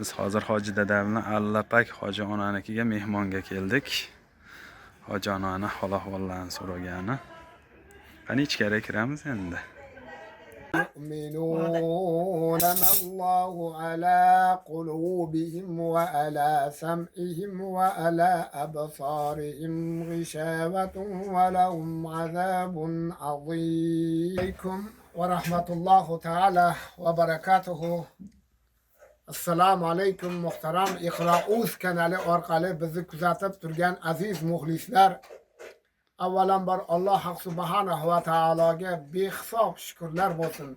Biz hozir Hoji dada bilan Allapak hoji onanikiga mehmonga keldik. Hoji onani hol-ahvollarini so'ragani. Qani ichkariga kiramiz endi. يؤمنون ما الله على قلوبهم وعلى سمعهم وعلى أبصارهم غشاوة ولهم عذاب عظيم عليكم ورحمة الله تعالى وبركاته. Assalomu alaykum muhtaram Iqro.uz kanali orqali bizni kuzatib turgan aziz muxlislar. Avvalambor Alloh subhanahu va taologa behisob shukrlar bo'lsin.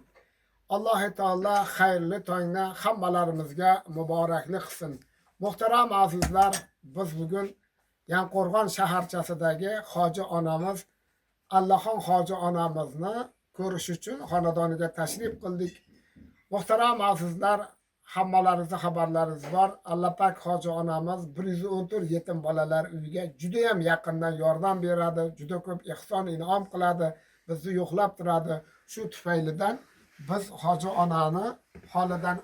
Alloh taolo xayrli tongni hammalarimizga muboraklik qilsin. Muhtaram azizlar, biz bugun Yanqo'rg'on shaharchasidagi hoji onamiz Allahxon hoji onamizni ko'rish uchun xonadoniga tashrif qildik. Muhtaram azizlar, hammalaringizga xabarlaringiz bor. Allapak hoji onamiz 114 yetim bolalar uyiga juda ham yaqindan yordam beradi, juda ko'p ehson in'om qiladi, bizni yo'qlab turadi. Shu tufaylidan biz hoji onani holidan,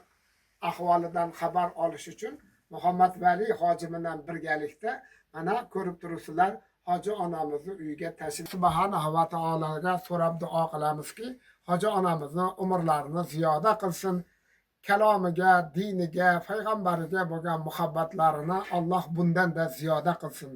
ahvolidan xabar olish uchun Muhammad Vali hoji bilan birgalikda mana ko'rib turibsizlar, hoji onamizni uyiga tashrif. Subhanahu va taologa so'rab duo qilamizki, hoji onamizni umrlarini ziyoda qilsin. Kalomiga, diniga, payg'ambariga bo'lgan muhabbatlarini Alloh bundan da ziyoda qilsin.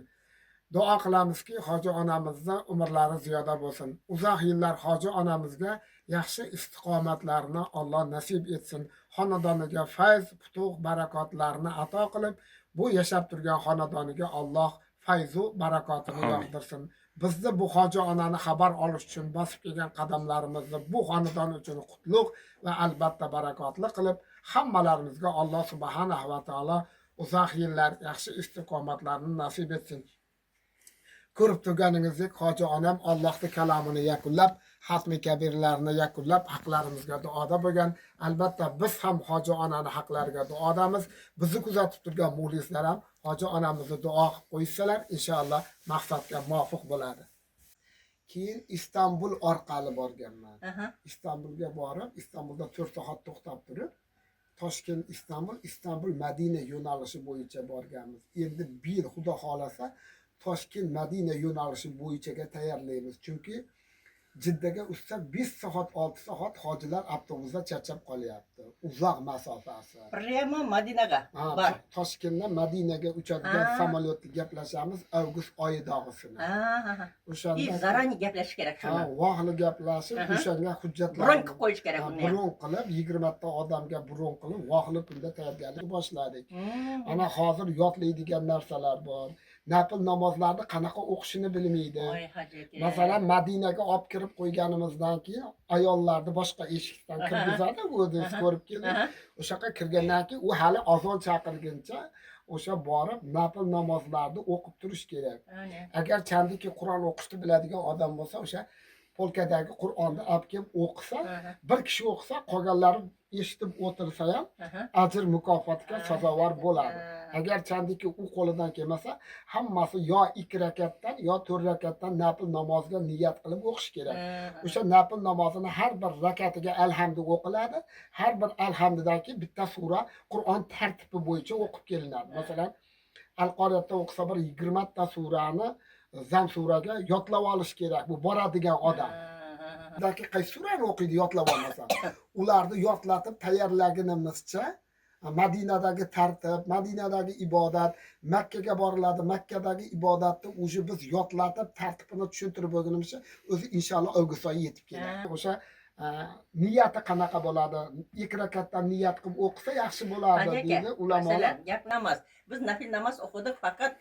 Duo qilamizki, hoji onamizni umrlari ziyoda bo'lsin. Uzoq yillar hoji onamizga yaxshi istiqomatlarni Alloh nasib etsin. Xonadoniga fayz, futuh, barakotlarni ato qilib, bu yashab turgan xonadoniga Alloh fayzu barakotini yog'dirsin. Bizni bu hoji onani xabar olish uchun bosib kelgan qadamlarimizni bu xonadon uchun qutlug' va albatta barakotli qilib, hammalarimizga Alloh subhanahu va taolo uzoq yillar yaxshi istiqomatlarni nasib etsin. Ko'rib turganingizdek, hoji onam Allohning kalomini yakunlab, hatmi kabirlarni yakunlab, haqlarimizga duoda bo'lgan. Albatta biz ham hoji onani haqlariga duodamiz. Bizni kuzatib turgan muxlislar ham hoji onamizni duo qilib qo'ysalar, inshaalloh maqsadga muvofiq bo'ladi. Keyin Istanbul orqali borganman. Istanbulga borib, Istanbulda 4 soat to'xtab turib, Toshkent Istanbul Madina yo'nalishi bo'yicha borganmiz. Endi bir yil xudo xolasa Toshkent Madina yo'nalishi bo'yichaga tayyorlaymiz. Chunki Jiddaga usta 5 soat 6 soat hojilar avtobusda charchab qolyapti. Uzoq masofasi. Prema Madinaga bor. Toshkentdan Madinaga uchadigan samolyotda gaplashamiz avgust oyidag'isini. O'shanda zarar gaplashish kerak shuni. Vaqtli gaplashib, o'shanga hujjatlar bron qilib qo'yish kerak uni. Bron qilib 20 ta odamga bron qilib, vaqtli kunda tayyorgarlik boshladik. Ana hozir yodlaydigan narsalar bor. Nafil namozlarni qanaqa o'qishini bilmaydi. Masalan, Madinaga olib kirib qo'yganimizdan keyin ayollarni boshqa eshikdan kirgizadi, o'zingiz ko'rib keling. O'sha yoqqa kirgandan keyin u hali azon chaqirguncha o'sha borib nafil namozlarni o'qib turish kerak. Agar chandiki Qur'on o'qishni biladigan odam bo'lsa, o'sha polkadagi Qur'onni olib kelib o'qisa, bir kishi o'qisa, qolganlari eshitib o'tirsa ham ajr mukofotga sazovor bo'ladi. Agar chandiki u qo'lidan kelmasa, hammasi yo 2 rakatdan yo 4 rakatdan nafil namozga niyat qilib o'qish kerak. O'sha nafil namozini har bir rakatiga alhamdu o'qiladi. Har bir alhamdudan keyin bitta sura Qur'on tartibi bo'yicha o'qib kelinadi. Masalan, Al-Qoriyatda o'qisa bir 20 ta surani Zam suraga yodlab olish kerak. Bu boradigan odam. Balki qaysi surani o'qiydi yodlab olmasa. Ularni yodlatib tayyorlaganimizcha Madinadagi tartib, Madinadagi ibodat, Makkaga boriladi, Makkadagi ibodatni o'zi biz yodlatib tartibini tushuntirib bo'lganimizcha o'zi inshaalloh avgust oyi yetib keladi. O'sha niyati qanaqa bo'ladi? 2 rakatdan niyat qilib o'qisa yaxshi bo'ladi deydi ulamolar. Gap namoz. Biz nafil namoz o'qidik, faqat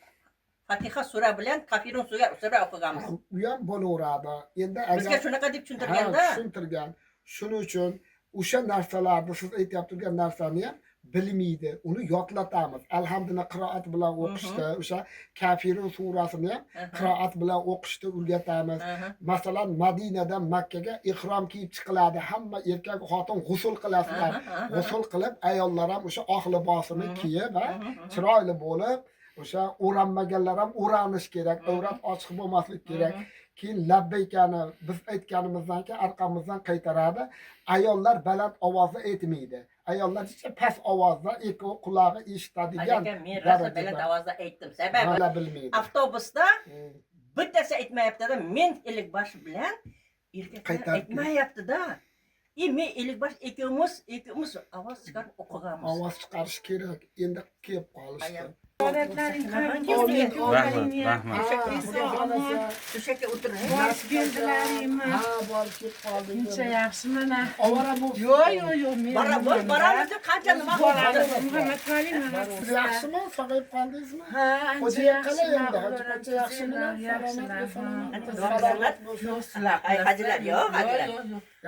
Fatiha sura bilan Kafirun sura o'qiganmiz. U ham bo'laveradi. Endi agar bizga shunaqa deb tushuntirganda, tushuntirgan. Shuning uchun o'sha narsalarni siz aytib turgan narsani ham bilmaydi. Uni yodlatamiz. Alhamdulillah qiroat bilan o'qishdi. O'sha Kafirun surasini ham qiroat bilan o'qishni o'rgatamiz. Masalan, Madinadan Makkaga ihrom kiyib chiqiladi. Hamma erkak xotin g'usl qilasizlar. G'usl qilib, ayollar ham o'sha oq libosini kiyib va chiroyli bo'lib, o'sha o'ranmaganlar ham o'ranish kerak, avrat ochiq bo'lmaslik kerak. Keyin labbaykani biz aytganimizdan keyin orqamizdan qaytaradi. Ayollar baland ovozda aytmaydi. ayollar esa past ovozda ikki qulog'i eshitadigan Hacı men rosa baland darajada ovozda aytdim. Sababi hala bilmaydi. avtobusda bittasi aytmayapti-da, men Ellikbosh bilan erkaklar Qaytarib aytmayapti-da. Men Ellikbosh ikkimiz ovoz chiqarib o'qiganmiz. Ovoz chiqarish kerak. Endi kelib qolishdi. Olatlaring Amin. Rahmat. To'shakka o'tiring. Borib keldilaringmi? Ha, borib kelib qoldik. Shuncha yaxshi mana. Ovora bo'lib. Yo'q, men. Boramiz deb qancha nima Boramiz. qildi. Muhammad Vali mana. Siz yaxshimi? Sog'ayib qoldingizmi? Ha, ancha Xo'jayin qalay yaxshi. endi? Hoji ko'cha yaxshimi? Yaxshilar. Salomat bo'lsin. Yo'q, sizlar. Ay, hajilar, yo'q, hajilar.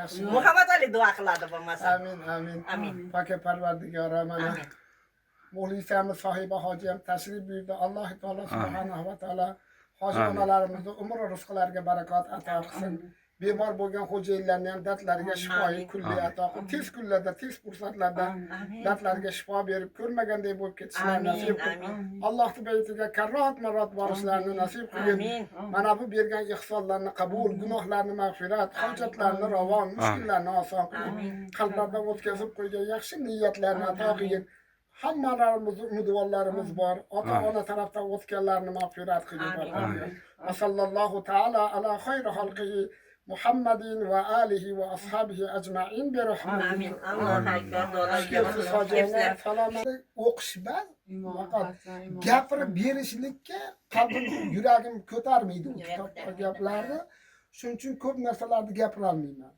Yaxshimi? Muhammad Ali duo qiladi bo'lmasa. Amin, amin. Amin. Paka Parvardigora mana Amin. muxlisamiz sohiba hoji ham tashrif buyurdi. Alloh taolo subhanahu va taolo hoji Amin. onalarimizni umr rizqlariga barakot ato qilsin. Bemor bo'lgan xo'jayinlarni ham dardlariga shifoyi Amin. kulli ato qilsin. Tez kunlarda, tez fursatlarda Amin. dardlariga shifo berib, ko'rmaganday bo'lib ketishlarini nasib Amin. qilsin. Amin. Alloh baytiga karrat borishlarini nasib qilsin. Amin. Mana bu bergan ihsonlarni qabul, gunohlarni mag'firat, hojatlarni ravon, mushkullarni oson qilsin. Amin. Qalblardan o'tkazib qo'ygan yaxshi niyatlarni ato qilgin. Hammalarimiz umidvorlarimiz bor. Ota-ona tarafdan o'tganlarni mag'firat qilgin. Amin. Va sallallohu taala ala xayri xalqihi Muhammadin va alihi va ashabihi ajma'in bi rahmatihi. Amin. Allohu akbar. Siz hojilar salomat o'qish bas. Faqat gapirib berishlikka qalbim, yuragim ko'tarmaydi u kitobdagi gaplarni. Shuning uchun ko'p narsalarni gapira olmayman.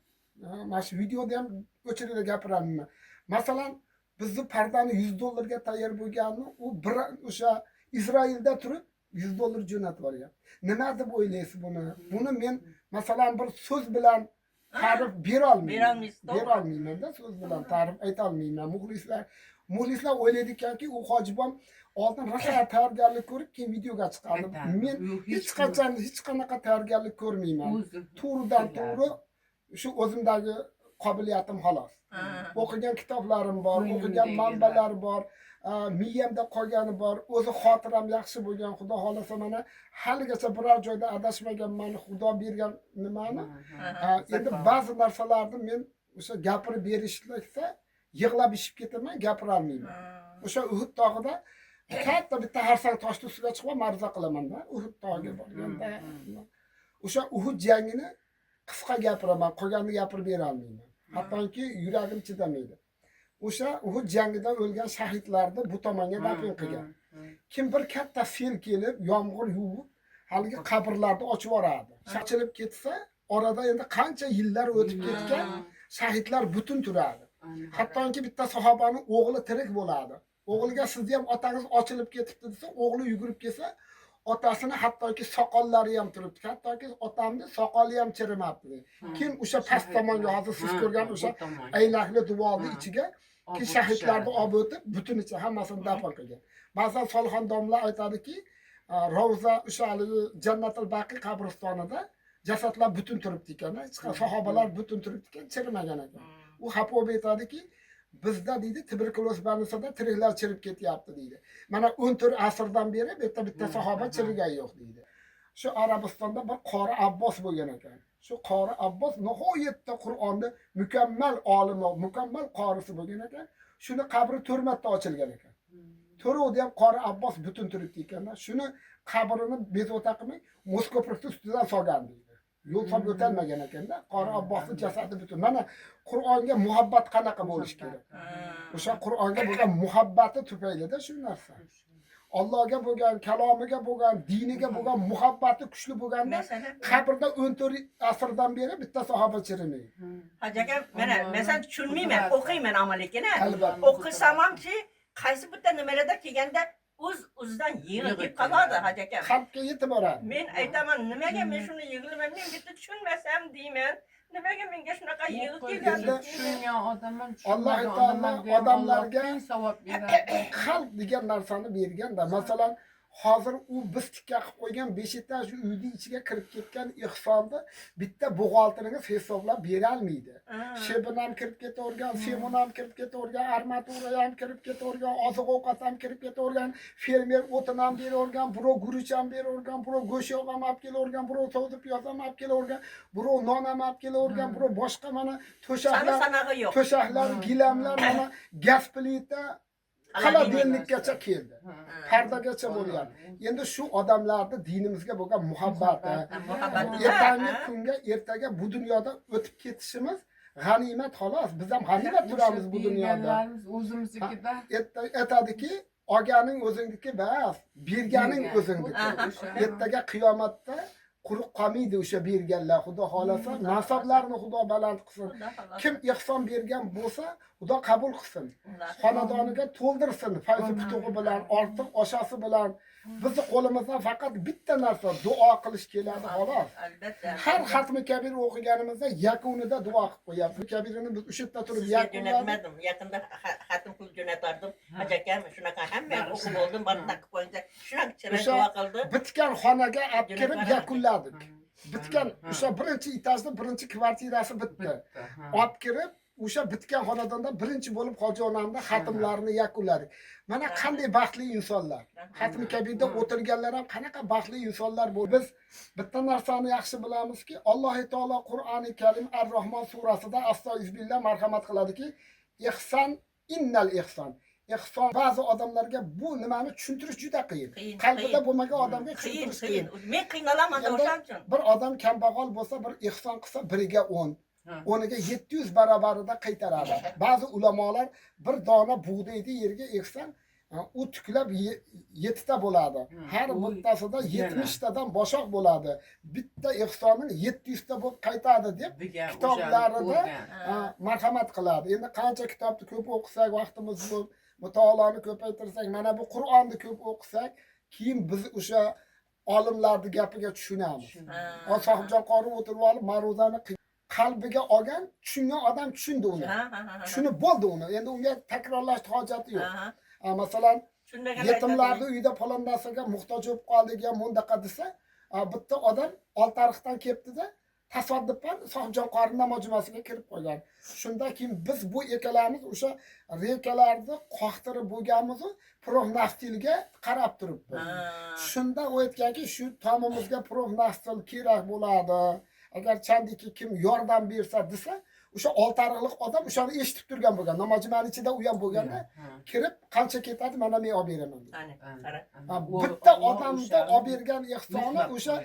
Mana shu videoda ham o'chirib gapira olmayman. Masalan, bizni pardani $100 ga tayyor bo'lganini u bir o'sha Isroilda turib $100 jo'natib olgan. Nima deb o'ylaysiz buni? Buni men masalan bir so'z bilan ta'rif bera olmayman. Bera olmayman-da, so'z bilan ta'rif ayta olmayman. Muxlislar o'ylaydi ekanki, u hojibom oldin rosa tayyorgarlik ko'rib, keyin videoga chiqadi. Men hech qachon hech qanaqa tayyorgarlik ko'rmayman. To'g'ridan to'g'ri shu o'zimdagi qobiliyatim xolos. O'qigan kitoblarim bor, o'qigan manbalar bor, miyamda qolgani bor, o'zi xotiram yaxshi bo'lgan, Xudo xolasa mana haligacha biror joyda adashmaganman, Xudo bergan nimani. Endi ba'zi narsalarni men o'sha gapirib berishlikda yig'lab ishib ketaman, gapira olmayman. O'sha Uhud tog'ida katta bitta harsang toshni ustiga chiqib marza qilaman-da, Uhud tog'iga borganda. O'sha Uhud jangini qisqa gapiraman, qolganini gapirib bera olmayman. Hattoki yuragim chidamaydi. O'sha Uhud jangida o'lgan shahidlarni bu tomonga dafn qilgan. Kim bir katta sel kelib, yomg'ir yuvib, haligi qabrlarni ochib yuboradi. Shachilib ketsa, orada endi qancha yillar o'tib ketgan shahidlar butun turadi. Hattoki bitta sahobaning o'g'li tirik bo'ladi. O'g'liga sizni ham otangiz ochilib ketibdi desa, o'g'li yugurib kelsa, otasini hattoki soqollari ham turibdi. Hattoki otamning soqoli ham chirimabdi. Kim o'sha past tomonga hozir siz ko'rgan o'sha aylakli duvorni ichiga ki shahidlarni olib o'tib, butunicha hammasini dafn qilgan. Ba'zan Solxon domla aytadiki, Ravza o'sha Jannatul Baqi qabristonida jasadlar butun turibdi ekan, sahobalar butun turibdi ekan, chirimagan ekan. U Hapob aytadiki, bizda deydi tuberkuloz banisida tiriklar chirib ketyapti deydi. Mana 14 asrdan beri bitta sahoba chirigan yo'q deydi. Shu Arabistonda bir qori Abbos bo'lgan ekan. Shu qori Abbos nihoyatda Qur'onni mukammal olimi, mukammal qorisi bo'lgan ekan. Shuni qabri 4 marta ochilgan ekan. To'rovda ham qori Abbos butun turibdi ekan. Shuni qabrini bezovta qilmay, Moskoplikni ustidan solgan deydi. Yo'l solib o'tolmagan ekanda, qori Abbosning jasadi butun. Mana Qur'onga muhabbat qanaqa bo'lish kerak? O'sha Qur'onga bo'lgan muhabbati tufaylida shu narsa. Allohga bo'lgan, kalomiga bo'lgan, diniga bo'lgan muhabbati kuchli bo'lganda, qabrda 14 asrdan beri bitta sahoba chirimaydi. Hajaga mana men tushunmayman, o'qiyman amalikini. Albatta. O'qisamamchi, qaysi bitta nimalarda kelganda o'zidan yig'ilib qoladi hajaka. Xalqqa yetib boradi. Men aytaman, nimaga men shuni yig'ilman, men bitta tushunmasam deyman. Nimaga menga shunaqa yig'ilib keladi? Tushungan odamlar Alloh taolo odamlarga savob beradi. xalq degan narsani berganda, masalan, hozir u biz tikka qilib qo'ygan 5 etaj uyni ichiga kirib ketgan ihsonni bitta buxgalteriniz hisoblab bera olmaydi. Shebin ham kirib ketavergan, semun ham kirib ketavergan, armatura ham kirib ketavergan, oziq-ovqat ham kirib ketavergan, fermer o'tin ham beravergan, birov guruch ham beravergan, birov go'sht yog' ham olib kelavergan, birov savdo piyoz ham olib kelavergan, birov non ham olib kelavergan, birov boshqa mana Sana sanag'i yo'q. to'shaklar, gilamlar, mana gaz plita xaladelnikgacha keldi. Pardagacha bo'lgan. Endi shu odamlarni dinimizga bo'lgan muhabbati, ertangi kunga, ertaga bu dunyoda o'tib ketishimiz g'animat xolos. Biz ham g'animat turamiz bu dunyoda. O'zimiznikida. Aytadiki, olganing o'zingniki bas, berganing o'zingniki. Ertaga qiyomatda quruq qolmaydi o'sha berganlar. Xudo xolasa, nasablarni Xudo baland qilsin. Kim ihson bergan bo'lsa, Xudo qabul qilsin. Xonadoniga to'ldirsin, fayzi putug'i bilan, ortiq oshasi bilan. Bizni qo'limizdan faqat bitta narsa duo qilish keladi xolos. Albatta. Har xatmi kabir o'qiganimizda yakunida duo qilib qo'yapmiz. Kabirini biz o'sha yerda turib Sizga yakunladik. jo'natmadim. Yaqinda xatim qilib jo'natardim. Hajakam shunaqa hamma o'qib oldim, barda qilib qo'yinsa, shunaqa chiroy O'sha duo qildi. bitgan xonaga olib kirib yakunladik. Bitgan o'sha birinchi etajda birinchi kvartirasi bitdi. Olib kirib o'sha bitgan xonadonda birinchi bo'lib hoji onamda xatimlarini yakunladik. Mana qanday baxtli insonlar. Xatmi kabirda o'tirganlar ham qanaqa baxtli insonlar bu. Biz bitta narsani yaxshi bilamizki, Alloh taolo Qur'oni Karim Ar-Rahmon surasida astag'firullah marhamat qiladiki, ihson innal ihson. Ihson ba'zi odamlarga bu nimani tushuntirish juda qiyin. Qalbida bo'lmagan odamga tushuntirish qiyin. Men qiynalaman o'shan uchun. Bir odam kambag'al bo'lsa, bir ihson qilsa, biriga 10. O'niga 700 barobarida qaytaradi. Ba'zi ulamolar bir dona bug'doyni yerga eksan, u tuklab 7 ta bo'ladi. Har bittasida 70 tadan boshoq bo'ladi. Bitta ihsoning 700 ta bo'lib qaytadi deb kitoblarida marhamat qiladi. Endi qancha kitobni ko'p o'qisak, vaqtimiz ko'p, mutolaani ko'paytirsak, mana bu Qur'onni ko'p o'qisak, keyin biz o'sha olimlarning gapiga tushunamiz. Sohibjon qori o'tirib olib ma'ruzani qalbiga olgan, tushungan odam tushundi uni. Tushunib bo'ldi uni. Endi unga takrorlash hojati yo'q. Masalan, yetimlarning uyida falon narsaga muhtoj bo'lib qoldik ya mundaqa desa, bitta odam oltariqdan kelibdi-da, tasodifan Sohibjon qori namoz jumasiga kirib qolgan. Shundan keyin biz bu ekalarimiz o'sha rekalarni qoqtirib bo'lganmiz, profnaftilga qarab turibdi. Shunda u aytganki, shu tomimizga profnaftil kerak bo'ladi. Agar chandiki kim yordam bersa desa, o'sha oltariqlik odam o'shani eshitib turgan bo'lgan. Namozimani ichida u ham bo'lganda, kirib qancha ketadi, mana men olib beraman. Bitta odamda olib bergan ihsoni o'sha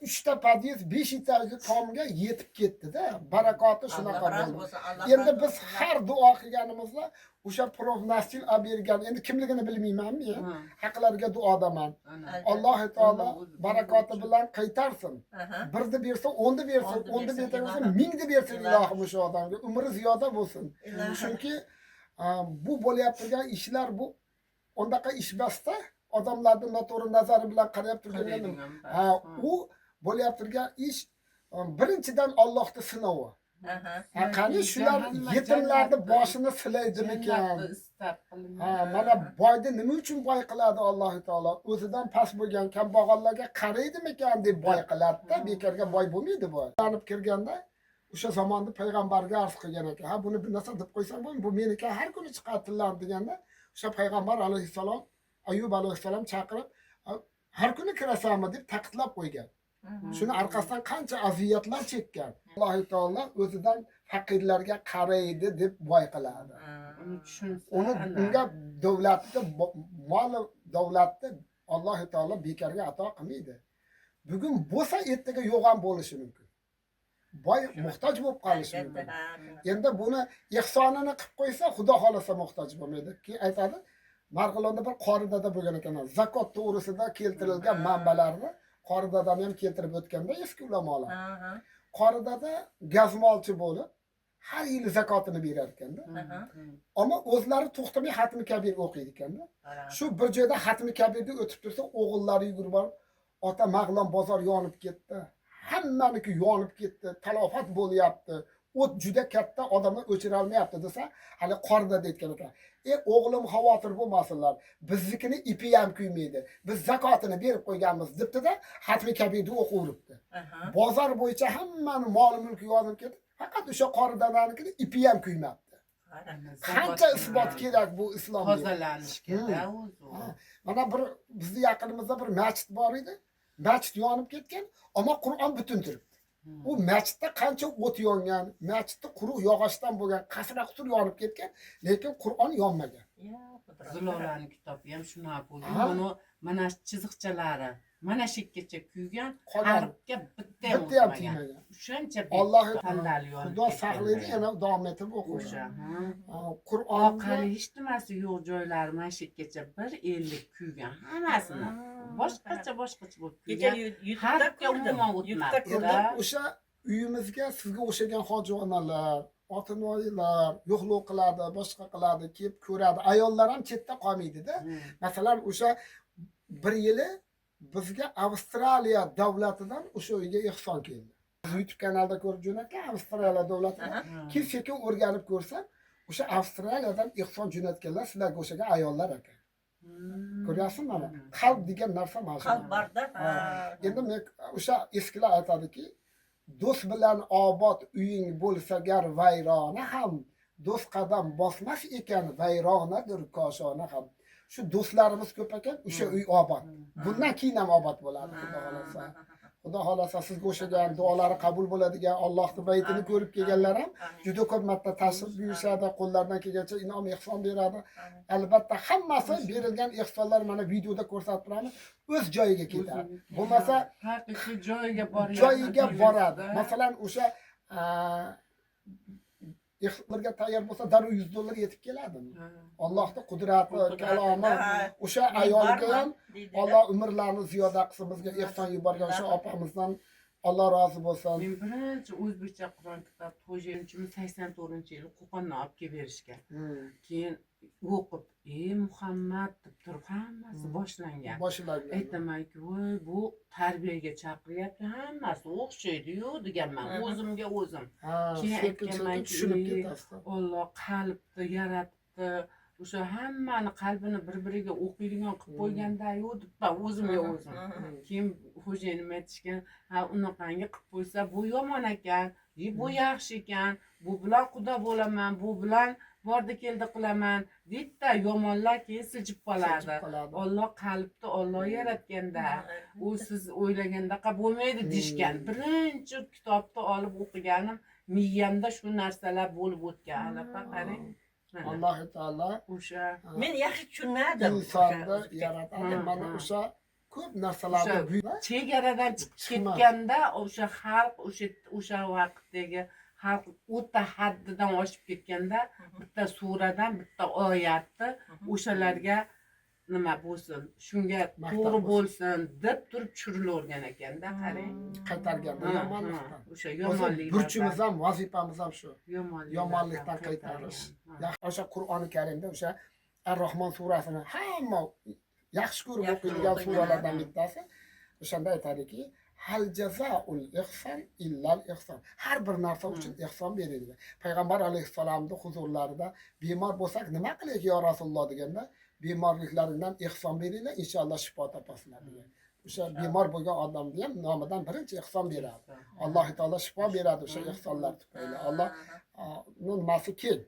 3 ta podiyez 5 etajli tomga yetib ketdi-da. Barakoti shunaqa bo'ldi. Endi biz har duo qilganimizda o'sha profnasil olib bergan, endi kimligini bilmayman-mi? Haqlariga duodaman. Alloh taolo barakoti bilan qaytarsin. Birni bersa, 10ni bersin, 10ni bersa, 1000ni bersin ilohim o'sha odamga. Umri ziyoda bo'lsin. Chunki bu bo'layotgan turgan ishlar bu ondaqa ish emasda, odamlarning noto'g'ri nazari bilan qarab turganlar. U bo'layotgan turgan ish birinchidan Allohning sinovi. Qani shular yetimlarning boshini silaydimikan? Mana boyni nima uchun boy qiladi Alloh taolo? O'zidan past bo'lgan kambag'allarga qaraydimikan deb boy qiladi-da, bekorga boy bo'lmaydi bu. Tanib kirganda o'sha zamonda payg'ambarga arz qilgan ekan. Ha, buni bir narsa deb qo'ysam bo'lmaydi, bu meniki har kuni chiqadi tillar deganda, o'sha payg'ambar alayhissalom Ayyub alayhissalom chaqirib, har kuni kirasanmi deb ta'kidlab qo'ygan. Shuni orqasidan qancha aziyatlar chekkan. Alloh taolo o'zidan faqirlarga qaraydi deb boy qiladi. Uni unga davlatda mol davlatni Alloh taolo bekorga ato qilmaydi. Bugun bo'lsa ertaga yo'q ham bo'lishi mumkin. Boy muhtoj bo'lib qolishi mumkin. Endi buni ihsonini qilib qo'ysa, Xudo xolasa muhtoj bo'lmaydi. Keyin aytadi, Marg'ilonda bir qoridada bo'lgan ekan. Zakot to'g'risida keltirilgan manbalarni qoridadam ham keltirib o'tganda eski ulamolar. Qoridada gazmolchi bo'lib, har yili zakotini berar ekanda. Ammo o'zlari to'xtamay xatmi kabir o'qiydi ekanda. Shu bir joyda xatmi kabirni o'tib tursa, o'g'illari yugurib borib, ota Mag'lon bozor yonib ketdi. Hammaniki yonib ketdi, talofat bo'lyapti. o't juda katta, odamlar o'chira olmayapti desa, hali qorda deyotgan ekan. O'g'lim xavotir bo'lmasinlar. Biznikini ipi ham kuymaydi. Biz zakotini berib qo'yganmiz debdi-da, hatmi kabirni o'qiribdi. Bozor bo'yicha hammani mol mulki yonib ketdi. Faqat o'sha qoridalarnikini ipi ham kuymabdi. Qancha isbot kerak bu islomga? Tozalanishga o'zi. Mana bir bizni yaqinimizda bir masjid bor edi. Masjid yonib ketgan, ammo Qur'on butun turibdi. U masjidda qancha o't yongan, masjidda quruq yog'ochdan bo'lgan, qasra-qusur yonib ketgan, lekin Qur'on yonmagan. Zulolaning kitobi ham shunaqa bo'lgan. Mana chiziqchalari mana shu yergacha kuygan, harfga bitta ham tegmagan. Shuncha Alloh tanlali yonib. Xudo saqlaydi, yana davom etib o'qish. Qur'on Oqali hech nimasi yo'q joylari mana shu yergacha 150 kuygan hammasini. Boshqacha bo'lib kuygan. Harfga umuman o'tmadi. O'sha uyimizga sizga o'xshagan hoji onalar, otinoyilar yo'qlik qiladi, boshqa qiladi, kelib ko'radi. Ayollar ham chetda qolmaydi-da. Masalan, o'sha bir yili bizga Avstraliya davlatidan o'sha uyga ehson keldi. YouTube kanalda ko'rib jo'natgan Avstraliya davlatidan keyin o'rganib ko'rsam, o'sha Avstraliyadan ehson jo'natganlar sizlarga o'xshagan ayollar ekan. Ko'ryapsizmi mana? Qalb degan narsa mana shu. Qalb borda. Endi men o'sha eskilar aytadiki, do'st bilan obod uying bo'lsa gar vayrona ham, do'st qadam bosmas ekan vayronadir koshona ham. Shu do'stlarimiz ko'p ekan, o'sha uy obod. Bundan keyin ham obod bo'ladi, xudo xolasa. Xudo xolasa sizga o'xshagan duolari qabul bo'ladigan Allohning baytini ko'rib kelganlar ham juda ko'p marta tashrif buyurishadi, qo'llaridan kelgancha inom ehson beradi. Albatta hammasi berilgan ehsonlar mana videoda ko'rsatib turamiz, o'z joyiga ketadi. Bo'lmasa haqiqiy joyiga boradi. Masalan, o'sha ehsonlarga tayyor bo'lsa, darrov $100 yetib keladimi? Allohning qudrati, kalomi, o'sha ayolga ham Alloh umrlarini ziyoda qilsin, bizga ehson yuborgan o'sha opamizdan Alloh rozi bo'lsin. Men birinchi o'zbekcha Qur'on kitob to'yinchimiz 84-yili Qo'qondan olib kelib berishgan. Keyin o'qib, "Ey Muhammad" deb turib hammasi boshlangan. Aytamanki, "Voy, bu tarbiyaga chaqiryapti, hammasi o'xshaydi-yu" deganman o'zimga o'zim. Keyin aytganmanki, Alloh qalbni yaratdi, o'sha hammani qalbini bir-biriga o'qiydigan qilib qo'yganda-yu debman o'zimga o'zim. Keyin xo'jayinim aytishgan, "Ha, unaqangi qilib qo'ysa, bu yomon ekan, bu yaxshi ekan, bu bilan quda bo'laman, bu bilan bordi keldi qilaman" deydi-da, yomonlar keyin sijib qoladi. Alloh qalbni Alloh yaratganda, u siz o'ylagandaqa bo'lmaydi deyishgan. Birinchi kitobni olib o'qiganim, miyamda shu narsalar bo'lib o'tgan. Anaqa qarang. Alloh taolo o'sha men yaxshi tushunmadim. Insonni yaratadi, mana o'sha ko'p narsalarni chegaradan chiqib ketganda o'sha xalq o'sha vaqtdagi xalq o'ta haddidan oshib ketganda bitta suradan bitta oyatni o'shalarga nima bo'lsin, shunga to'g'ri bo'lsin deb turib tushirilavergan ekanda, qarang. Qaytarganda yomonlikdan. O'sha yomonlik. Burchimiz ham, vazifamiz ham shu. Yomonlikdan qaytarish. O'sha Qur'oni Karimda o'sha Ar-Rahmon surasini hamma yaxshi ko'rib o'qiydigan suralardan bittasi. O'shanda aytadiki, hal jazaul ihson illal ihson. Har bir narsa uchun ihson beriladi. Payg'ambar alayhissalomning huzurlarida bemor bo'lsak nima qilaylik yo Rasululloh deganda, bemorliklaringdan ihson beringlar, inshaalloh shifo topasizlar degan. O'sha bemor bo'lgan odamga ham nomidan birinchi ihson beradi. Alloh taolo shifo beradi o'sha ihsonlar tufayli. Alloh nimasi keng,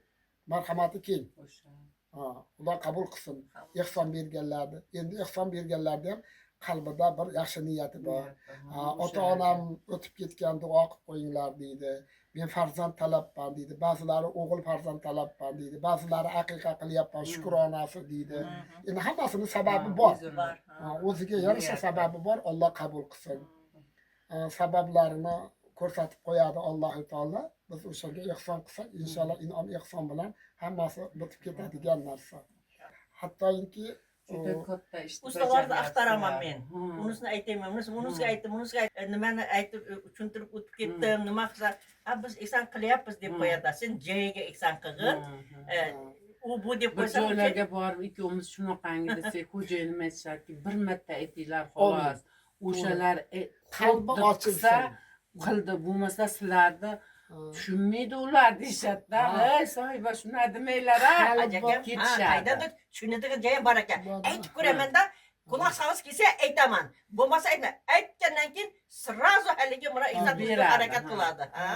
marhamati keng. Xudo qabul qilsin ihson berganlarni. Endi ihson berganlarni ham qalbida bir yaxshi niyati bor. Ota-onam o'tib ketgan duo qilib qo'yinglar deydi. Men farzand talabman deydi. Ba'zilari o'g'il farzand talabman deydi. Ba'zilari aqiqa qilyapman, shukronasi deydi. Endi hammasining sababi bor. O'ziga yarasha sababi bor. Alloh qabul qilsin. Sabablarini ko'rsatib qo'yadi Alloh taolo. Biz o'shaga ihson qilsak, inshaalloh inom ihson bilan hammasi bitib ketadigan narsa. Hattoki juda katta ishni ustalarni axtaraman men. Unisini aytayman, unisiga aytdim, nimani aytib tushuntirib o'tib ketdim, nima qilsa, biz ehson qilyapmiz deb qo'yadi. Sen joyiga ehson qilgin. U bu deb qo'ysa, joylarga borib ikkovimiz shunaqangi desak, xo'jayinim aytishadiki, bir marta aytinglar xolos. O'shalar qalbi ochilsa qildi, bo'lmasa sizlarni tushunmaydi ular deyishadi-da. Ey sohiba shuni demanglar ha. Acaba Ketishadi. qaydadir tushunadigan joyi bor ekan. Aytib ko'raman-da, quloq solib kelsa aytaman. Bo'lmasa aytma. Aytgandan keyin srazu haligi mana inson beradi, harakat ha. qiladi. Ha.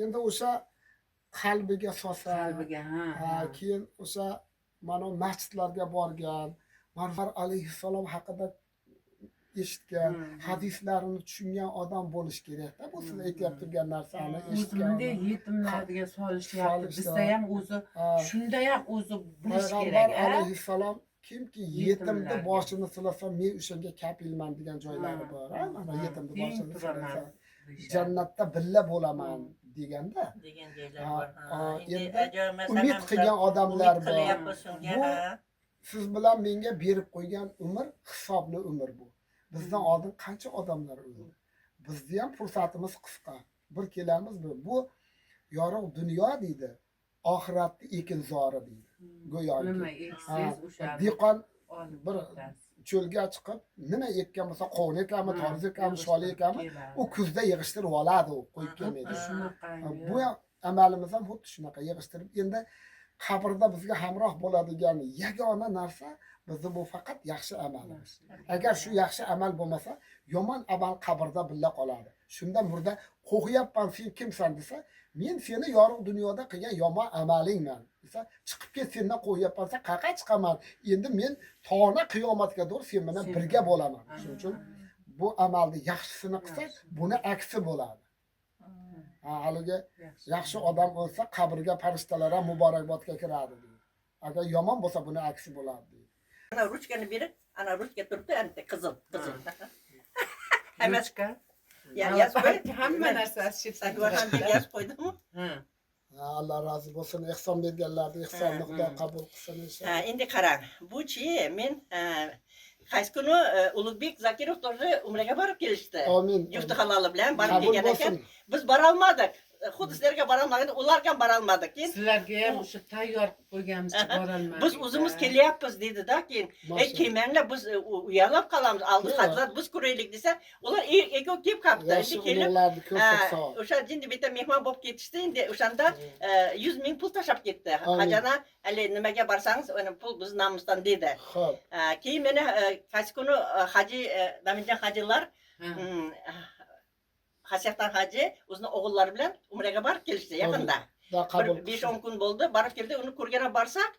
Endi o'sha qalbiga solsa, Qalbiga, ha. keyin o'sha mana masjidlarga borgan, Marvar alayhissalom haqida eshitgan, hadislarini tushungan odam bo'lish kerak-da. Bu siz aytib turgan narsani eshitgan. O'zimda yetimlarga solishyapti. Bizda ham o'zi Ha. shunda ham o'zi bilish Payg'ambar kerak. alayhissalom kimki yetimni Yetimlarga. boshini silasa men o'shanga kafilman degan joylari bor. Mana yetimni Teng boshini turaman silasa deyishadi. jannatda billa bo'laman deganda. degan joylar Ha, bor. ha, Endi endi ajoyib umid qilgan odamlar umid bor. qilyapmiz shunga. Bu- Ha. Siz bilan menga berib qo'ygan umr hisobli umr bu. Bizdan oldin qancha odamlar o'ldi. Bizni ham fursatimiz qisqa. Bir kelamiz bu yorug' dunyo deydi. Oxiratni ekinzori deydi. Go'yoki. Nima eksiz o'sha Dehqon olib bir ketasiz. cho'lga chiqib nima ekkan bo'lsa, qovun ekanmi, tarvuz ekanmi, sholi ekanmi, Keladi. u kuzda yig'ishtirib oladi, u qo'yib Xuddi kelmaydi. shunaqa. Bu ham amalimiz ham xuddi shunaqa yig'ishtirib. Endi qabrda bizga hamroh bo'ladigan yagona narsa bizni bu faqat yaxshi amalimiz. Agar shu yaxshi amal bo'lmasa, yomon amal qabrda billa qoladi. Shunda murda qo'yapman, sen kimsan desa, men seni yorug' dunyoda qilgan yomon amalingman desa, chiqib ket, sendan qo'yapman, qaqa chiqaman. Endi men tona qiyomatga doğru sen bilan birga bo'laman. Shuning uchun bu amalni yaxshisini qilsak, buni aksi bo'ladi. Haligi yaxshi odam o'lsa, qabrga farishtalar ham muborakbodga kiradi deydi. Agar yomon bo'lsa, buni aksi bo'ladi deydi. Ana ruchkani berib, ana ruchka turibdi, anta qizil. Hammasi Ruchka. ya yozib qo'y. Hamma narsasi Sakvarhan deb yozib qo'ydimmi? Ha. Alloh rozi bo'lsin, ihson berganlarni ihsonni Xudo qabul qilsin inshaalloh. Endi qarang, buchi men qaysi kuni Ulug'bek Zakirov тоже umraga borib kelishdi. Amin. Yurti haloli bilan borib Qabul kelgan ekan. bo'lsin. Biz bora olmadik. Xuddi sizlarga bora olmagan, ularga ham bora olmadik. Keyin Sizlarga ham o'sha tayyor qilib qo'yganimizcha borolmadik. biz o'zimiz kelyapmiz dedi-da, keyin kelmanglar, biz uyalib qolamiz, oldi hajrat biz ko'raylik desa, ular ego kelib qolibdi. Yaxshi Endi kelib ulug'larni ko'rsatsa. o'sha jinni bitta mehmon bo'lib ketishdi. Endi o'shanda 100 ming pul tashlab ketdi. Hajana hali nimaga borsangiz, o'sha pul biz namusdan dedi. Xo'p. Keyin meni qaysi kuni haji Naminjon hajilar Hasiyatdan haji o'zini o'g'illari bilan umraga borib kelishdi yaqinda. Da qabul. 5-10 kun bo'ldi, borib keldi. Uni ko'rgana borsak,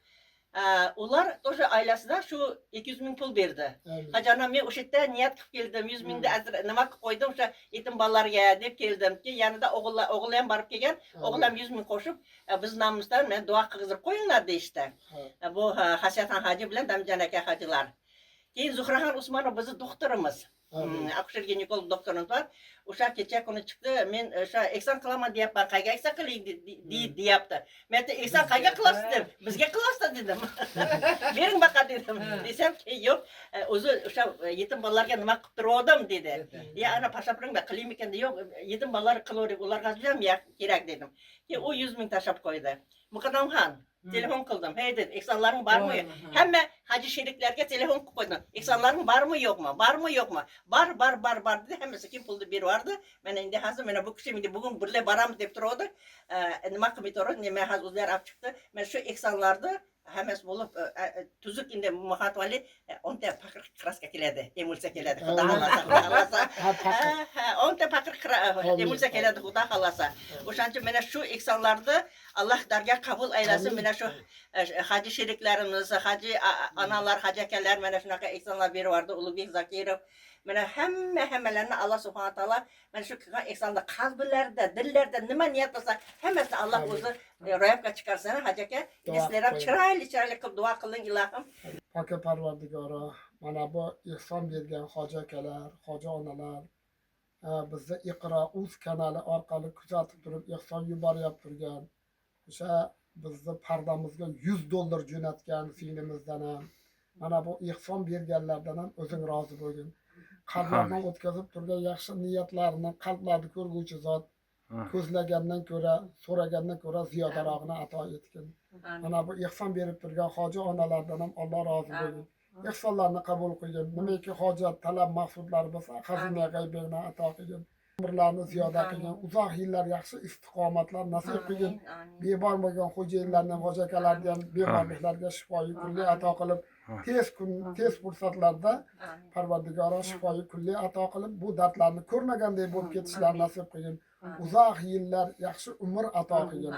ular o'sha oilasidan shu 200 ming pul berdi. Hajana men o'sha yerda niyat qilib keldim, 100 mingni nima qilib qo'ydim, o'sha yetim bolalarga deb keldim. Keyin yanida o'g'li ham borib kelgan, o'g'lim 100 ming qo'shib, biz namusdan men duo qilg'izib qo'yinglar deyishdi. Bu Hasiyatdan haji bilan Damjon aka hajilar. Keyin Zuhraxon Usmonov bizni doktorimiz. Akusher ginekolog doktorimiz bor. O'sha kecha kuni chiqdi. Men o'sha eksan qilaman deyapman. Qayga eksan qiling deyapti. Men aytdim, eksan qayga qilasiz deb. Bizga qilasiz dedim. Bering baqa dedim. Desamki, yo'q, o'zi o'sha yetim bolalarga nima qilib turdim dedi. Ya ana pashapiring qilaymi ekan dedi. Yo'q, yetim bolalar qilaverib, ularga ham kerak dedim. Keyin u 100 ming tashlab qo'ydi. Muqaddamxon telefon qildim. Hey dedi, eksonlaring bormi? Hamma haji sheriklarga telefon qilib qo'ydim. Eksonlaring bormi yo'qmi? Bormi yo'qmi? Bor dedi. Hammasi kim pulni berib yubordi. Mana endi hozir mana bu kishi endi bugun birga boramiz deb turadi. Nima qilib turadi? Nima hozir o'zlari olib chiqdi. Men shu eksonlarni hammasi bo'lib tuzuk endi muhatvali 10 ta paqir kraska keladi, emulsiya keladi. Xudo xolasa. 10 ta paqir emulsiya keladi, xudo xolasa. O'shancha mana shu eksonlarni Alloh darga qabul aylasin. Mana shu haji sheriklarimiz, haji analar, haji akalar mana shunaqa eksonlar berib yubordi. Ulug'bek Zakirov mana hammalarni Alloh subhanahu va taolo mana shu eksonda qalblarida, dillarda nima niyat qilsa, hammasini Alloh o'zi ro'yobga chiqarsin. Haji aka, sizlar ham chiroyli qilib duo qiling ilohim. Poka Parvardigoro, mana bu ihson bergan hoji akalar, hoji onalar bizni Iqro.uz kanali orqali kuzatib turib ihson yuboryapti turgan. O'sha bizni pardamizga $100 jo'natgan singlimizdan ham, mana bu ihson berganlardan ham o'zing rozi bo'lgin. Qalblardan o'tkazib turgan yaxshi niyatlarini qalblarni ko'rguvchi zot ko'zlagandan ko'ra, so'ragandan ko'ra ziyodarog'ini ato etgin. Mana bu ihson berib turgan hoji onalardan ham Alloh rozi bo'lgin. Ihsonlarni qabul qilgin. Nimaki hojat, talab, maqsadlari bo'lsa, xazina g'aybini ato qilgin. umrlarni ziyoda qilgin, uzoq yillar yaxshi istiqomatlar nasib qilgin. Bemor bo'lgan xo'jayinlarni ham, hoji akalarni ham bemorliklarga shifoyi kulli ato qilib, tez fursatlarda Parvardigoro shifoyi kulli ato qilib, bu dardlarni ko'rmaganday bo'lib ketishlarini nasib qilgin. Uzoq yillar yaxshi umr ato qilgin.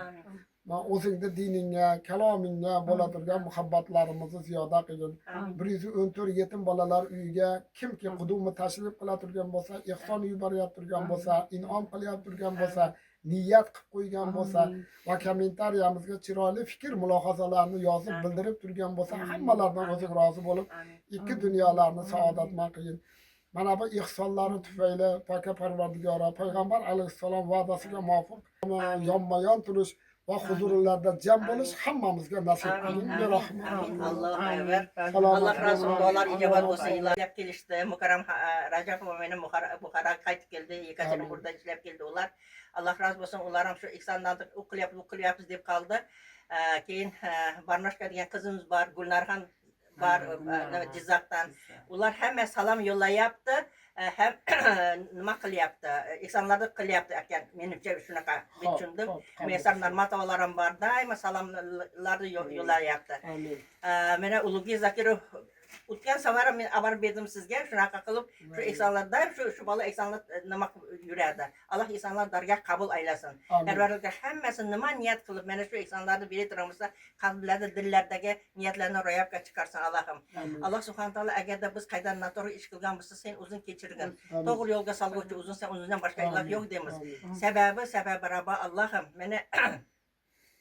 Va o'zingni diningga, kalomingga bo'la turgan muhabbatlarimizni ziyoda qilgin. 114 yetim bolalar uyiga kimki qudumi tashrif qila turgan bo'lsa, ehson yuborayotib turgan bo'lsa, in'om qilayotib turgan bo'lsa, niyat qilib qo'ygan bo'lsa va kommentariyamizga chiroyli fikr mulohazalarni yozib bildirib turgan bo'lsa, hammalardan o'zing rozi bo'lib, ikki dunyolarni saodatmand qilgin. Mana bu ihsonlari tufayli poka Parvardigoro payg'ambar alayhissalom va'dasiga muvofiq yonma-yon turish va huzurlarda jam bo'lish hammamizga nasib qilgin. Allohu akbar. Allah razı olsun. Dualar icabat olsun. İlahiyat gelişti. Mukarram Rajab Muhammad'ın Bukhara qaytib keldi. Yekatini burada işlep geldi ular. Allah razı olsun. Ular ham şu ihsanlarni o'qilyapmiz deb qoldi. Keyin Barnoshka degan qizimiz bor, Gulnarxon bor, Jizzaxdan. Ular hamma salom yo'llayapti. Hem nima qilyapti, ihsonlarni qilyapti ekan. Menimcha shunaqa tushundim. Mesar normal tavalarim bor, doimo salomlarni yo'llayapti. Mana Ulug'bek Zakirov o'tgan safar men xabar berdim sizga, shunaqa qilib shu ihsonlarda shu bola ihsonlar nima yuradi. Alloh ihsonlar dargoh qabul aylasin. Parvardigor hammasi nima niyat qilib mana shu ihsonlarni berib turamizsa, qalblarda, dillardagi niyatlarni ro'yobga chiqarsin Allohim. Alloh subhanahu taolo agarda biz qaydan noto'g'ri ish qilgan bo'lsa, sen o'zing kechirgin. To'g'ri yo'lga solguvchi o'zing, sen o'zingdan boshqa iloh yo'q deymiz. Sababi Robbi Allohim. Mana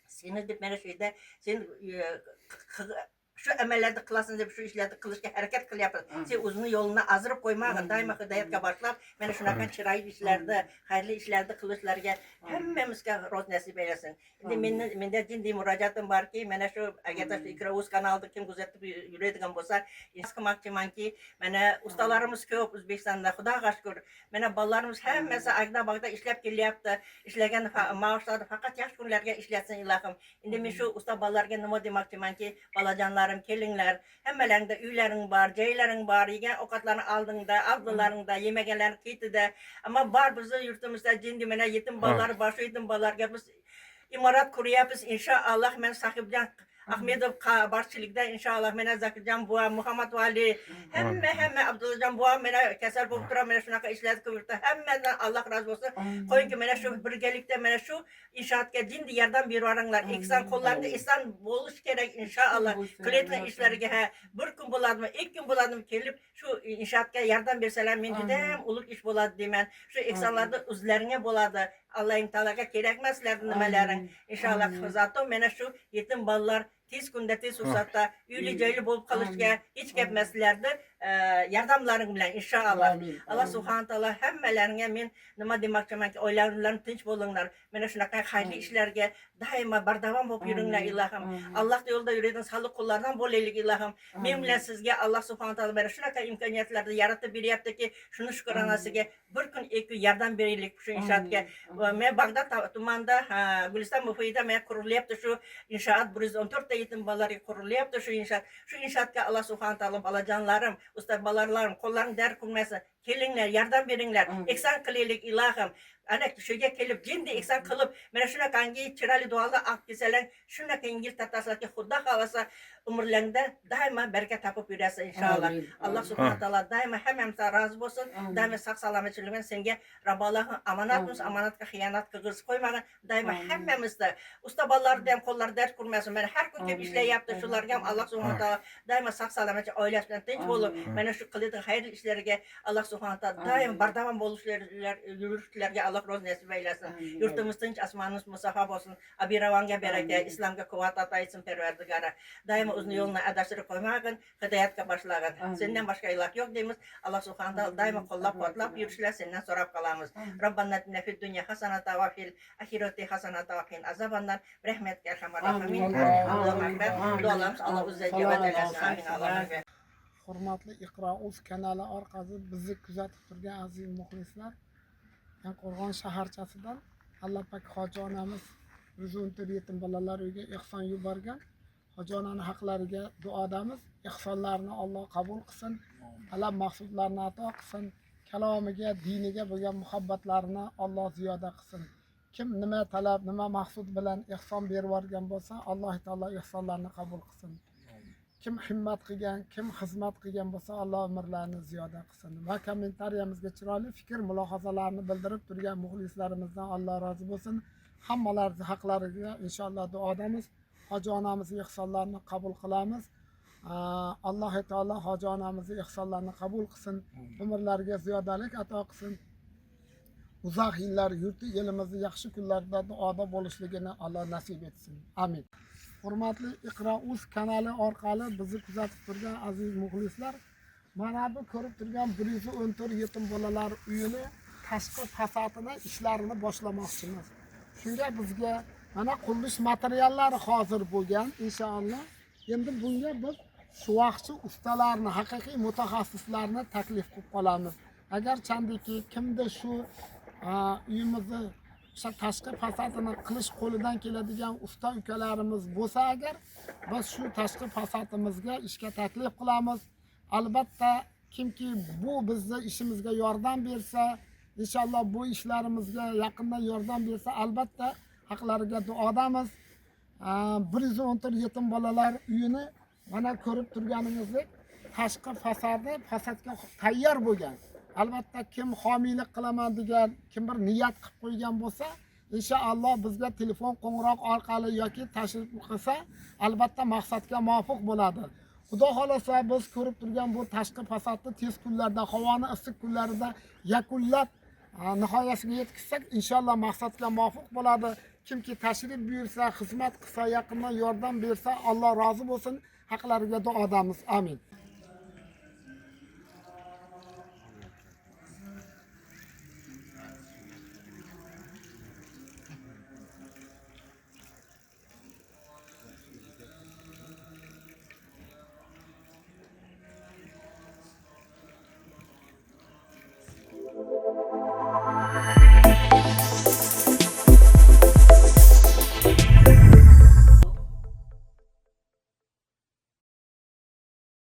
seni deb mana shu yerda sen şu amellarda qilasan deb shu ishlarni qilishga harakat qilyapsiz. Sen o'zini yo'lini azirib qo'ymag'in, doimo hidoyatga boshlab, mana shunaqa chiroyli ishlarda, xayrli ishlarni qilishlarga hammamizga rozi nasib aylasin. Endi menda jindiy murojaatim borki, mana shu agarda shu Iqra.uz kanalida kim kuzatib yuradigan bo'lsa, qilmoqchimanki, mana ustalarimiz ko'p O'zbekistonda, Xudoga shukr. Mana bolalarimiz hammasi agda-bagda ishlab kelyapti. Ishlagan maoshlari faqat yaxshi kunlarga ishlatsin ilohim. Endi men shu usta bolalarga nima demoqchimanki, bolajonlar kelinglar, hammalarida uylaring bor, joylaring bor, yegan ovqatlarni oldilaringda, yemaganlarni ketida. Ammo bor bizning yurtimizda jinni mana yetim bolalar bor, shu yetim bolalarga biz imorat quryapmiz. Inshaalloh men Sohibjon Ahmedov boshchiligida inshaalloh mena Zakirjon buva, Muhammad Vali, hamma Abdullajon buva mena kasal bo'lib turib, mena shunaqa ishlarni ko'rdi. Hammadan Alloh rozi bo'lsin. Qo'yingki mena shu birgalikda mena shu inshootga jinni yordam berib eksan qo'llarida ihson bo'lish kerak inshaalloh. Qilayotgan ishlariga bir kun bo'ladimi, 2 kun bo'ladimi kelib shu inshootga yordam bersalar, men juda ham ulug' ish bo'ladi deyman. Shu ihsonlarni o'zlaringga bo'ladi. Allohim taologa kerak emaslar nimalaring. Inshaalloh zato mena shu yetim bolalar tez kunda tez fursatda uyli joyli bo'lib qolishga hech gap emaslardi. Yordamlaring bilan inshaalloh. Alloh subhanahu taolo hammalaringga men nima demoqchimanki, oilalarni tinch bo'linglar. Mana shunaqa xayrli ishlarga doimo bardavom bo'lib yuringlar ilohim. Alloh yo'lida yuradigan sodiq qullardan bo'laylik ilohim. Men bilan sizga Alloh subhanahu taolo mana shunaqa imkoniyatlarni yaratib beryaptiki, shuni shukronasiga bir kun 2 kun yordam beraylik shu inshootga. Men Bag'dod tumanida Guliston muhitida men qurilyapti shu inshoot 114 ta yetim bolalarga qurilyapti shu inshoot. Shu inshootga Alloh subhanahu taolo bolajonlarim, usta bolalarlarim qo'llarini dar qilmasin. Kelinglar, yordam beringlar. Ihson qilaylik ilohim. Ana shuga kelib jinni ihson qilib, mana shunaqangi chiroyli duolar olib kelsalar, shunaqa yengil tataslarga Xudo xolasa umrlarida doimo baraka topib yurasiz inshaalloh. Alloh subhanahu taolo doimo hammamizdan rozi bo'lsin. Doimo sog' salomatlik bilan senga Robbolohim omonatmiz, omonatga xiyonat qilg'iz qo'ymagin. Doimo hammamizda usta bolalarni ham qo'llarida dard qurmasin. Mana har kun kelib ishlayapti, shularga ham Alloh subhanahu taolo doimo sog' salomatlik oilasi bilan tinch bo'lib, mana shu qiladigan xayrli ishlariga Alloh subhanahu taolo doimo bardavom bo'lishlarga Alloh rozi nasib aylasin. Yurtimiz tinch, osmonimiz musaffo bo'lsin. Abiravonga baraka, islomga quvvat ato etsin Parvardigor. Doimo o'zini yo'lini adashtirib qo'ymagin, hidoyatga boshlagin. Sendan boshqa iloh yo'q deymiz. Alloh subhanahu taolo doimo qo'llab-quvvatlab yurishlar sendan so'rab qolamiz. Robbana atina fid dunya hasanatan va fil oxirati hasanatan va qina azabannar. Rahmatga arhamar rohimin. Allohu akbar. Duolarimiz Alloh o'zi ijobat aylasin. Amin. Allohu akbar. Hurmatli Iqra.uz kanali orqali bizni kuzatib turgan aziz muxlislar, Qo'rg'on shaharchasidan Alloh pak hoji onamiz 114 yetim bolalar uyiga ihson yuborgan. Hoji onani haqlariga duodamiz. Ihsonlarini Alloh qabul qilsin. Talab maqsadlarini ato qilsin. kalomiga, diniga bo'lgan muhabbatlarini Alloh ziyoda qilsin. Kim nima talab, nima maqsud bilan ihson berib yuborgan bo'lsa, Alloh taolo ihsonlarni qabul qilsin. Kim himmat qilgan, kim xizmat qilgan bo'lsa, Alloh umrlarini ziyoda qilsin. Va kommentariyamizga chiroyli fikr, mulohazalarni bildirib turgan muxlislarimizdan Alloh rozi bo'lsin. Hammalarining haqlariga inshaalloh duodamiz. Hoji onamizning ihsonlarini qabul qilamiz. Alloh taolo hoji onamizning ihsonlarini qabul qilsin. Umrlariga ziyodalik ato qilsin. Uzoq yillar yurti elimizni yaxshi kunlarda duoda bo'lishligini Alloh nasib etsin. Amin. Hurmatli Iqro.uz kanali orqali bizni kuzatib turgan aziz muxlislar, mana bu ko'rib turgan 114 yetim bolalar uyini tashqi fasadini ishlarini boshlamoqchimiz. Shunga bizga mana qurilish materiallari hozir bo'lgan inshaalloh. Endi bunga biz shuvoqchi ustalarni, haqiqiy mutaxassislarni taklif qilib qolamiz. Agar chandiki kimda shu uyimizni o'sha tashqi fasadini qilish qo'lidan keladigan usta ukalarimiz bo'lsa agar, biz shu tashqi fasadimizga ishga taklif qilamiz. Albatta kimki bu bizni ishimizga yordam bersa, inshaalloh bu ishlarimizga yaqindan yordam bersa, albatta haqlariga duodamiz. 114 yetim bolalar uyini mana ko'rib turganingizdek tashqi fasadi fasadga tayyor bo'lgan. Albatta kim homiylik qilaman degan, kim bir niyat qilib qo'ygan bo'lsa, inshaalloh bizga telefon qo'ng'iroq orqali yoki tashrif qilsa, albatta maqsadga muvofiq bo'ladi. Xudo xolasa biz ko'rib turgan bu tashqi fasadni tez kunlarda, havoni issiq kunlarida yakunlab nihoyasiga yetkazsak, inshaalloh maqsadga muvofiq bo'ladi. Kimki tashrif buyursa, xizmat qilsa, yaqindan yordam bersa, Alloh rozi bo'lsin. Haqlariga duodamiz. Amin.